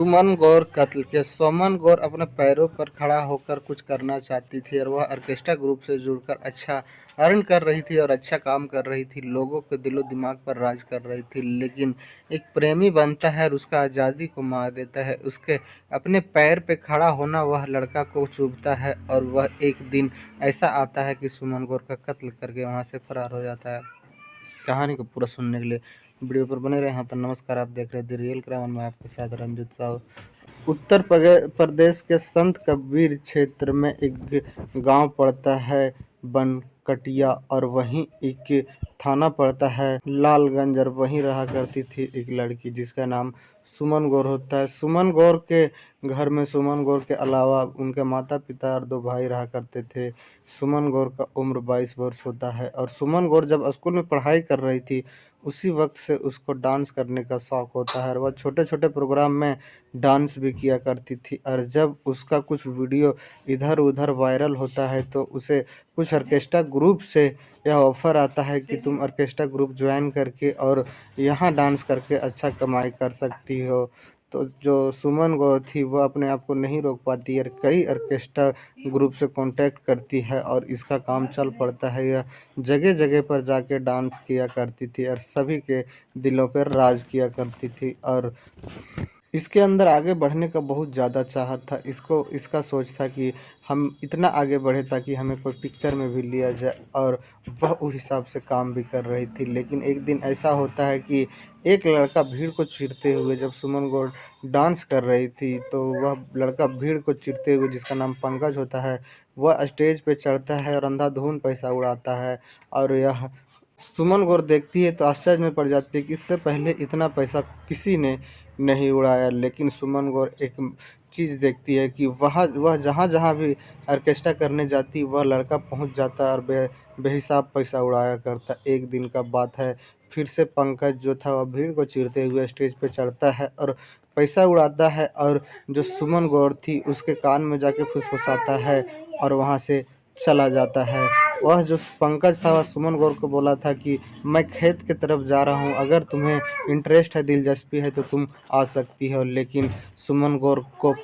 सुमन गौर कत्ल केस। सुमन गौर अपने पैरों पर खड़ा होकर कुछ करना चाहती थी और वह ऑर्केस्ट्रा ग्रुप से जुड़कर अच्छा अर्न कर रही थी और अच्छा काम कर रही थी, लोगों के दिलो दिमाग पर राज कर रही थी। लेकिन एक प्रेमी बनता है और उसका आज़ादी को मार देता है। उसके अपने पैर पे खड़ा होना वह लड़का को चुभता है और वह एक दिन ऐसा आता है कि सुमन गौर का कत्ल करके वहाँ से फरार हो जाता है। कहानी को पूरा सुनने के लिए वीडियो पर बने रहे। हाँ तो नमस्कार, आप देख रहे हैं द रियल क्राइम में आपके साथ रंजित साहू। उत्तर प्रदेश के संत कबीर क्षेत्र में एक गांव पड़ता है बनकटिया, और वहीं एक थाना पड़ता है लालगंज, और वहीं रहा करती थी एक लड़की जिसका नाम सुमन गौर होता है। सुमन गौर के घर में सुमन गौर के अलावा उनके माता पिता और दो भाई रहा करते थे। सुमन गौर का उम्र 22 वर्ष होता है और सुमन गौर जब स्कूल में पढ़ाई कर रही थी उसी वक्त से उसको डांस करने का शौक होता है और वह छोटे छोटे प्रोग्राम में डांस भी किया करती थी। और जब उसका कुछ वीडियो इधर उधर वायरल होता है तो उसे कुछ ऑर्केस्ट्रा ग्रुप से यह ऑफ़र आता है कि तुम ऑर्केस्ट्रा ग्रुप ज्वाइन करके और यहाँ डांस करके अच्छा कमाई कर सकती हो। तो जो सुमन गौर थी वह अपने आप को नहीं रोक पाती और कई ऑर्केस्ट्रा ग्रुप से कांटेक्ट करती है और इसका काम चल पड़ता है। यह जगह जगह पर जाके डांस किया करती थी और सभी के दिलों पर राज किया करती थी। और इसके अंदर आगे बढ़ने का बहुत ज़्यादा चाहत था। इसको इसका सोच था कि हम इतना आगे बढ़े ताकि हमें कोई पिक्चर में भी लिया जाए, और वह उस हिसाब से काम भी कर रही थी। लेकिन एक दिन ऐसा होता है कि एक लड़का भीड़ को चीरते हुए, जब सुमन गौर डांस कर रही थी तो वह लड़का भीड़ को चीरते हुए, जिसका नाम पंकज होता है, वह स्टेज पे चढ़ता है और अंधाधुंध पैसा उड़ाता है। और यह सुमन गौर देखती है तो आश्चर्य में पड़ जाती है कि इससे पहले इतना पैसा किसी ने नहीं उड़ाया। लेकिन सुमन गौर एक चीज़ देखती है कि वह जहाँ जहाँ भी ऑर्केस्ट्रा करने जाती वह लड़का पहुँच जाता है और बेहिसाब पैसा उड़ाया करता। एक दिन का बात है, फिर से पंकज जो था वह भीड़ को चीरते हुए स्टेज पे चढ़ता है और पैसा उड़ाता है, और जो सुमन गौर थी उसके कान में जाके फुसफुसाता है और वहाँ से चला जाता है। वह जो पंकज था वह सुमन गौर को बोला था कि मैं खेत की तरफ जा रहा हूँ, अगर तुम्हें इंटरेस्ट है, दिलचस्पी है तो तुम आ सकती हो। लेकिन सुमन गौर को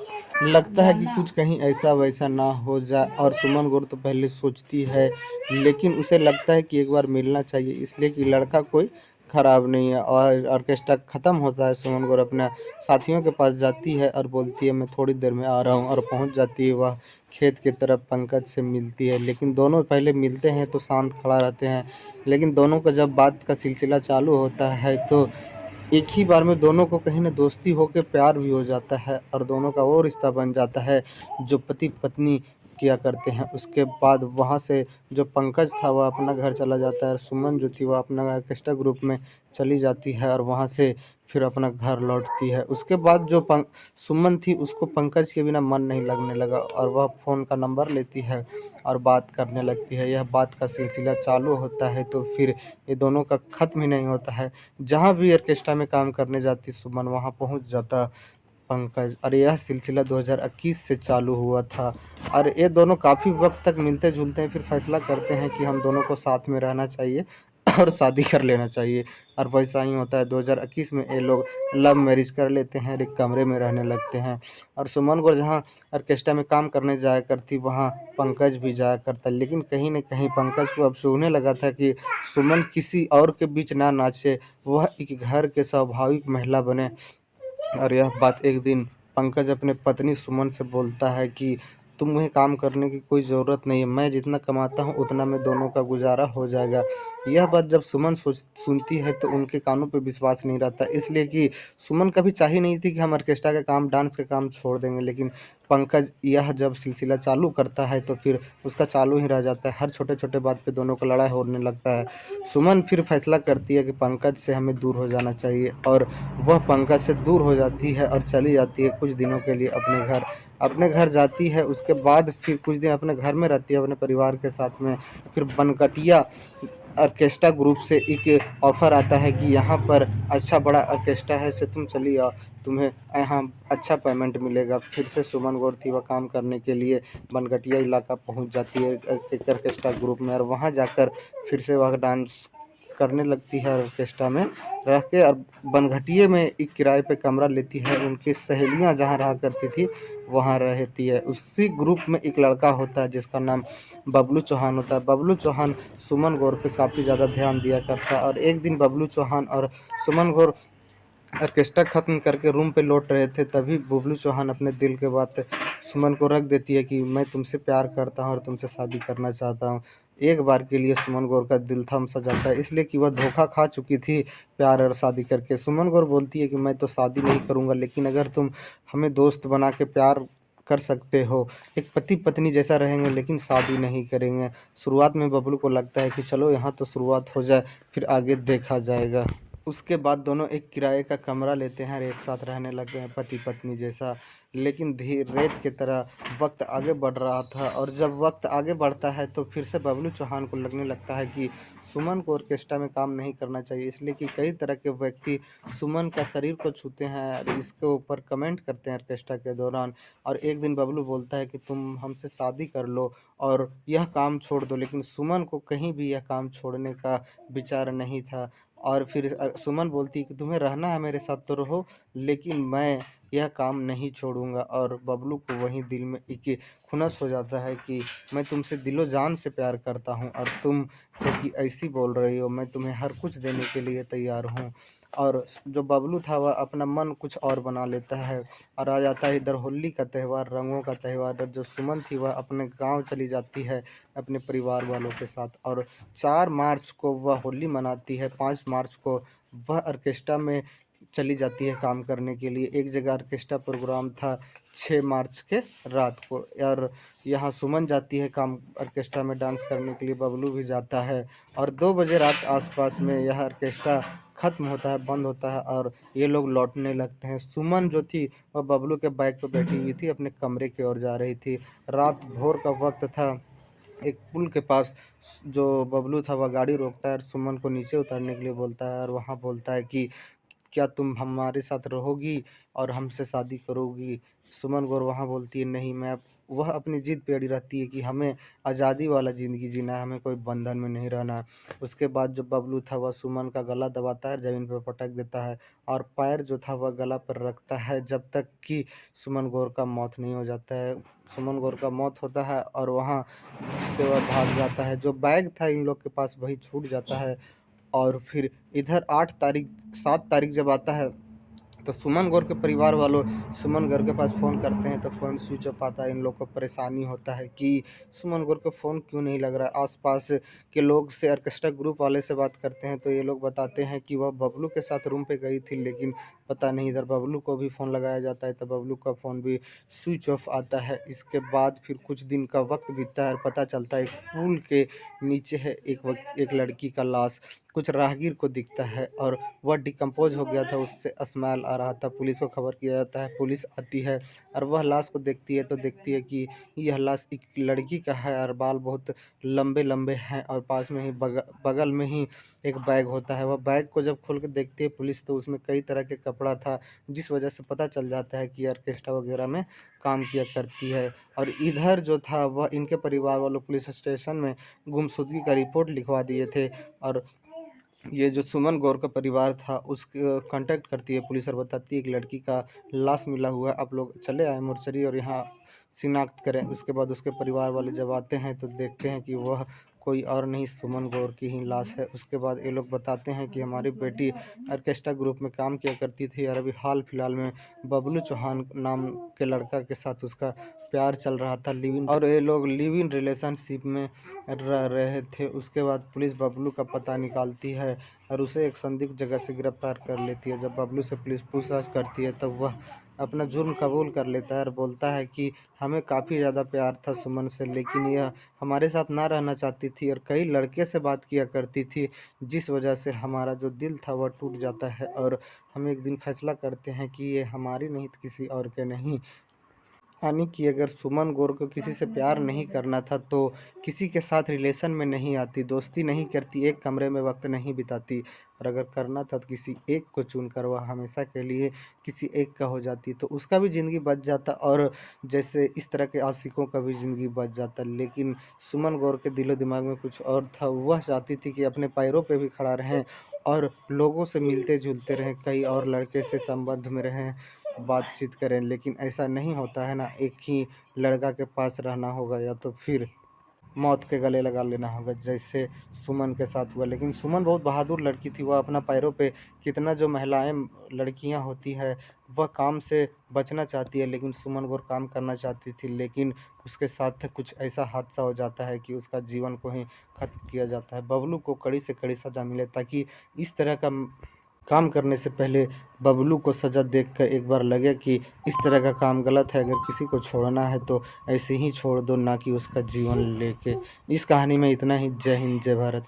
लगता है कि कुछ कहीं ऐसा वैसा ना हो जाए, और सुमन गौर तो पहले सोचती है, लेकिन उसे लगता है कि एक बार मिलना चाहिए, इसलिए कि लड़का कोई खराब नहीं है। और ऑर्केस्ट्रा ख़त्म होता है, सुमन गौर अपने साथियों के पास जाती है और बोलती है मैं थोड़ी देर में आ रहा हूँ, और पहुँच जाती है। वह खेत की तरफ पंकज से मिलती है, लेकिन दोनों पहले मिलते हैं तो शांत खड़ा रहते हैं। लेकिन दोनों का जब बात का सिलसिला चालू होता है तो एक ही बार में दोनों को कहीं न दोस्ती होके प्यार भी हो जाता है और दोनों का वो रिश्ता बन जाता है जो पति पत्नी किया करते हैं। उसके बाद वहाँ से जो पंकज था वह अपना घर चला जाता है और सुमन जो थी वह अपना ऑर्केस्ट्रा ग्रुप में चली जाती है और वहाँ से फिर अपना घर लौटती है। उसके बाद जो सुमन थी उसको पंकज के बिना मन नहीं लगने लगा और वह फ़ोन का नंबर लेती है और बात करने लगती है। यह बात का सिलसिला चालू होता है तो फिर ये दोनों का ख़त्म ही नहीं होता है। जहाँ भी ऑर्केस्ट्रा में काम करने जाती सुमन वहाँ पहुँच जाता पंकज, और यह सिलसिला 2021 से चालू हुआ था। और ये दोनों काफ़ी वक्त तक मिलते जुलते हैं, फिर फैसला करते हैं कि हम दोनों को साथ में रहना चाहिए और शादी कर लेना चाहिए। और वैसा ही होता है, 2021 में ये लोग लव मैरिज कर लेते हैं और एक कमरे में रहने लगते हैं। और सुमन गौर जहाँ ऑर्केस्ट्रा में काम करने जाया करती वहाँ पंकज भी जाया करता, लेकिन कहीं न कहीं पंकज को अब सूझने लगा था कि सुमन किसी और के बीच ना नाचे, वह एक घर के स्वाभाविक महिला बने। और यह बात एक दिन पंकज अपने पत्नी सुमन से बोलता है कि तुम्हें काम करने की कोई ज़रूरत नहीं है, मैं जितना कमाता हूँ उतना में दोनों का गुजारा हो जाएगा। यह बात जब सुमन सुनती है तो उनके कानों पे विश्वास नहीं रहता, इसलिए कि सुमन कभी चाही नहीं थी कि हम ऑर्केस्ट्रा का काम, डांस का काम छोड़ देंगे। लेकिन पंकज यह जब सिलसिला चालू करता है तो फिर उसका चालू ही रह जाता है। हर छोटे छोटे बात पे दोनों का लड़ाई होने लगता है। सुमन फिर फैसला करती है कि पंकज से हमें दूर हो जाना चाहिए, और वह पंकज से दूर हो जाती है और चली जाती है कुछ दिनों के लिए अपने घर। अपने घर जाती है, उसके बाद फिर कुछ दिन अपने घर में रहती है अपने परिवार के साथ में। फिर बनकटिया ऑर्केस्ट्रा ग्रुप से एक ऑफ़र आता है कि यहाँ पर अच्छा बड़ा ऑर्केस्ट्रा है, से तुम चली आओ, तुम्हें यहाँ अच्छा पेमेंट मिलेगा। फिर से सुमन गौर थी वह काम करने के लिए बनकटिया इलाका पहुँच जाती है एक ऑर्केस्ट्रा ग्रुप में, और वहाँ जाकर फिर से वह डांस करने लगती है ऑर्केस्ट्रा में रह के, और बनघटिया में एक किराए पे कमरा लेती है। उनकी सहेलियां जहाँ रहा करती थी वहाँ रहती है। उसी ग्रुप में एक लड़का होता है जिसका नाम बबलू चौहान होता है। बबलू चौहान सुमन गौर पे काफ़ी ज़्यादा ध्यान दिया करता है, और एक दिन बबलू चौहान और सुमन गौर ऑर्केस्ट्रा खत्म करके रूम पे लौट रहे थे, तभी बबलू चौहान अपने दिल के बात सुमन को रख देती है कि मैं तुमसे प्यार करता हूँ और तुमसे शादी करना चाहता हूँ। एक बार के लिए सुमन गौर का दिल थम सा जाता है, इसलिए कि वह धोखा खा चुकी थी प्यार और शादी करके। सुमन गौर बोलती है कि मैं तो शादी नहीं करूँगा, लेकिन अगर तुम हमें दोस्त बना के प्यार कर सकते हो, एक पति पत्नी जैसा रहेंगे, लेकिन शादी नहीं करेंगे। शुरुआत में बबलू को लगता है कि चलो यहाँ तो शुरुआत हो जाए, फिर आगे देखा जाएगा। उसके बाद दोनों एक किराए का कमरा लेते हैं और एक साथ रहने लग गए हैं पति पत्नी जैसा। लेकिन धीरे रेत की तरह वक्त आगे बढ़ रहा था, और जब वक्त आगे बढ़ता है तो फिर से बबलू चौहान को लगने लगता है कि सुमन को ऑर्केस्ट्रा में काम नहीं करना चाहिए, इसलिए कि कई तरह के व्यक्ति सुमन का शरीर को छूते हैं और इसके ऊपर कमेंट करते हैं ऑर्केस्ट्रा के दौरान। और एक दिन बबलू बोलता है कि तुम हमसे शादी कर लो और यह काम छोड़ दो, लेकिन सुमन को कहीं भी यह काम छोड़ने का विचार नहीं था। और फिर सुमन बोलती है कि तुम्हें रहना है मेरे साथ तो रहो, लेकिन मैं यह काम नहीं छोड़ूंगा। और बबलू को वहीं दिल में एक खुनस हो जाता है कि मैं तुमसे दिलो जान से प्यार करता हूँ, और तुम क्योंकि ऐसी बोल रही हो, मैं तुम्हें हर कुछ देने के लिए तैयार हूँ। और जो बबलू था वह अपना मन कुछ और बना लेता है, और आ जाता है इधर होली का त्यौहार, रंगों का त्यौहार। और जो सुमन थी वह अपने गांव चली जाती है अपने परिवार वालों के साथ, और 4 मार्च को वह होली मनाती है। 5 मार्च को वह ऑर्केस्ट्रा में चली जाती है काम करने के लिए। एक जगह ऑर्केस्ट्रा प्रोग्राम था 6 मार्च के रात को, और यहाँ सुमन जाती है काम ऑर्केस्ट्रा में डांस करने के लिए, बबलू भी जाता है। और 2 बजे रात आसपास में यह ऑर्केस्ट्रा खत्म होता है, बंद होता है, और ये लोग लौटने लगते हैं। सुमन जो थी वह बबलू के बाइक पर बैठी हुई थी, अपने कमरे की ओर जा रही थी। रात भोर का वक्त था। एक पुल के पास जो बबलू था वह गाड़ी रोकता है और सुमन को नीचे उतरने के लिए बोलता है, और वहाँ बोलता है कि क्या तुम हमारे साथ रहोगी और हमसे शादी करोगी। सुमन गौर वहाँ बोलती है नहीं, मैं वह अपनी जिद पे अड़ी रहती है कि हमें आज़ादी वाला ज़िंदगी जीना है, हमें कोई बंधन में नहीं रहना। उसके बाद जो बबलू था वह सुमन का गला दबाता है, ज़मीन पर पटक देता है, और पैर जो था वह गला पर रखता है जब तक कि सुमन गौर का मौत नहीं हो जाता है। सुमन गौर का मौत होता है और वहाँ से वह भाग जाता है। जो बैग था इन लोग के पास वही छूट जाता है। और फिर इधर 8 तारीख 7 तारीख जब आता है तो सुमन गौर के परिवार वालों सुमन गौर के पास फ़ोन करते हैं, तो फ़ोन स्विच ऑफ आता है। इन लोग को परेशानी होता है कि सुमन गौर का फ़ोन क्यों नहीं लग रहा है। आसपास के लोग से ऑर्केस्ट्रा ग्रुप वाले से बात करते हैं, तो ये लोग बताते हैं कि वह बबलू के साथ रूम पे गई थी, लेकिन पता नहीं इधर बबलू को भी फ़ोन लगाया जाता है तो बबलू का फ़ोन भी स्विच ऑफ आता है। इसके बाद फिर कुछ दिन का वक्त बीतता है और पता चलता है एक पुल के नीचे है एक लड़की का लाश। कुछ राहगीर को दिखता है और वह डिकम्पोज हो गया था, उससे स्मेल आ रहा था। पुलिस को खबर किया जाता है, पुलिस आती है और वह लाश को देखती है, तो देखती है कि यह लाश एक लड़की का है और बाल बहुत लंबे लंबे हैं। और पास में ही बगल में ही एक बैग होता है। वह बैग को जब खोल के देखती है पुलिस, तो उसमें कई तरह के कपड़ा था, जिस वजह से पता चल जाता है कि ऑर्केस्ट्रा वगैरह में काम किया करती है। और इधर जो था वह इनके परिवार वालों पुलिस स्टेशन में गुमशुदगी का रिपोर्ट लिखवा दिए थे। और ये जो सुमन गौर का परिवार था उसके कांटेक्ट करती है पुलिस और बताती है कि लड़की का लाश मिला हुआ है, आप लोग चले आए मोर्चरी और यहाँ शिनाख्त करें। उसके बाद उसके परिवार वाले जब आते हैं तो देखते हैं कि वह कोई और नहीं सुमन गौर की ही लाश है। उसके बाद ये लोग बताते हैं कि हमारी बेटी ऑर्केस्ट्रा ग्रुप में काम किया करती थी और अभी हाल फिलहाल में बबलू चौहान नाम के लड़का के साथ उसका प्यार चल रहा था, लिव इन, और ये लोग लिव इन रिलेशनशिप में रह रहे थे। उसके बाद पुलिस बबलू का पता निकालती है और उसे एक संदिग्ध जगह से गिरफ्तार कर लेती है। जब बबलू से पुलिस पूछताछ करती है तब वह अपना जुर्म कबूल कर लेता है और बोलता है कि हमें काफ़ी ज़्यादा प्यार था सुमन से, लेकिन यह हमारे साथ ना रहना चाहती थी और कई लड़के से बात किया करती थी, जिस वजह से हमारा जो दिल था वह टूट जाता है। और हम एक दिन फैसला करते हैं कि ये हमारी नहीं किसी और के नहीं यानी कि अगर सुमन गौर को किसी से प्यार नहीं करना था तो किसी के साथ रिलेशन में नहीं आती, दोस्ती नहीं करती, एक कमरे में वक्त नहीं बिताती। और अगर करना था तो किसी एक को चुनकर वह हमेशा के लिए किसी एक का हो जाती, तो उसका भी ज़िंदगी बच जाता और जैसे इस तरह के आशिकों का भी ज़िंदगी बच जाता। लेकिन सुमन गौर के दिलो दिमाग में कुछ और था, वह चाहती थी कि अपने पैरों पे भी खड़ा रहें और लोगों से मिलते जुलते रहें, कई और लड़के से संबंध में रहें, बातचीत करें। लेकिन ऐसा नहीं होता है ना, एक ही लड़का के पास रहना होगा या तो फिर मौत के गले लगा लेना होगा, जैसे सुमन के साथ हुआ। लेकिन सुमन बहुत बहादुर लड़की थी, वह अपना पैरों पे कितना जो महिलाएं लड़कियां होती है वह काम से बचना चाहती है, लेकिन सुमन गौर काम करना चाहती थी। लेकिन उसके साथ कुछ ऐसा हादसा हो जाता है कि उसका जीवन को ही खत्म किया जाता है। बबलू को कड़ी से कड़ी सज़ा मिले ताकि इस तरह का काम करने से पहले बबलू को सज़ा देखकर एक बार लगे कि इस तरह का काम गलत है, अगर किसी को छोड़ना है तो ऐसे ही छोड़ दो, ना कि उसका जीवन लेके। इस कहानी में इतना ही। जय हिंद, जय भारत।